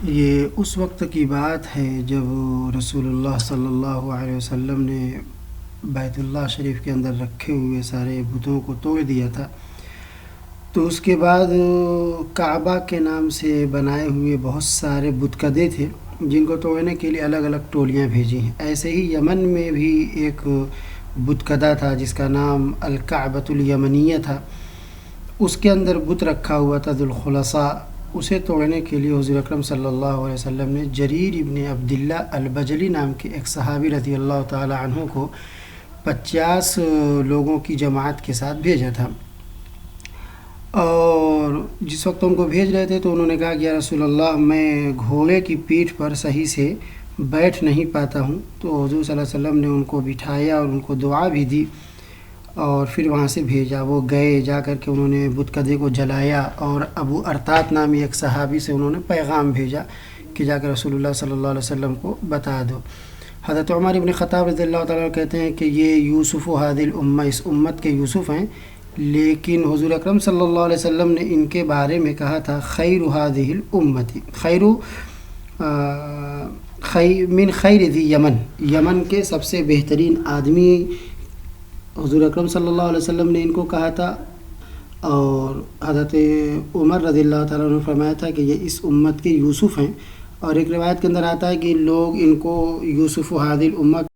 یہ اس وقت کی بات ہے جب رسول اللہ صلی اللہ علیہ وسلم نے بیت اللہ شریف کے اندر رکھے ہوئے سارے بتوں کو توڑ دیا تھا۔ تو اس کے بعد کعبہ کے نام سے بنائے ہوئے بہت سارے بتکدے تھے جن کو توڑنے کے لیے الگ الگ ٹولیاں بھیجی ہیں۔ ایسے ہی یمن میں بھی ایک بتکدہ تھا جس کا نام الکعبۃ الیمنیہ تھا، اس کے اندر بت رکھا ہوا تھا ذو الخلصاء۔ اسے توڑنے کے لیے حضور اکرم صلی اللہ علیہ وسلم نے جریر ابن عبداللہ البجلی نام کے ایک صحابی رضی اللہ تعالی عنہ کو 50 لوگوں کی جماعت کے ساتھ بھیجا تھا، اور جس وقت ان کو بھیج رہے تھے تو انہوں نے کہا کہ یا رسول اللہ میں گھوڑے کی پیٹھ پر صحیح سے بیٹھ نہیں پاتا ہوں۔ تو حضور صلی اللہ علیہ وسلم نے ان کو بٹھایا اور ان کو دعا بھی دی اور پھر وہاں سے بھیجا۔ وہ گئے، جا کر کے انہوں نے بتکدے کو جلایا اور ابو ارطات نامی ایک صحابی سے انہوں نے پیغام بھیجا کہ جا کر رسول اللہ صلی اللہ علیہ وسلم کو بتا دو۔ حضرت عمر ابن خطاب رضی اللہ تعالیٰ عنہ کہتے ہیں کہ یہ یوسف ہذہ الامہ، اس امت کے یوسف ہیں، لیکن حضور اکرم صلی اللہ علیہ وسلم نے ان کے بارے میں کہا تھا خیر ہذہ الامۃ، من خیر ذی یمن، یمن کے سب سے بہترین آدمی حضور اکرم صلی اللہ علیہ وسلم نے ان کو کہا تھا۔ اور حضرت عمر رضی اللہ تعالیٰ عنہ نے فرمایا تھا کہ یہ اس امت کے یوسف ہیں، اور ایک روایت کے اندر آتا ہے کہ لوگ ان کو یوسف ہذہ الامہ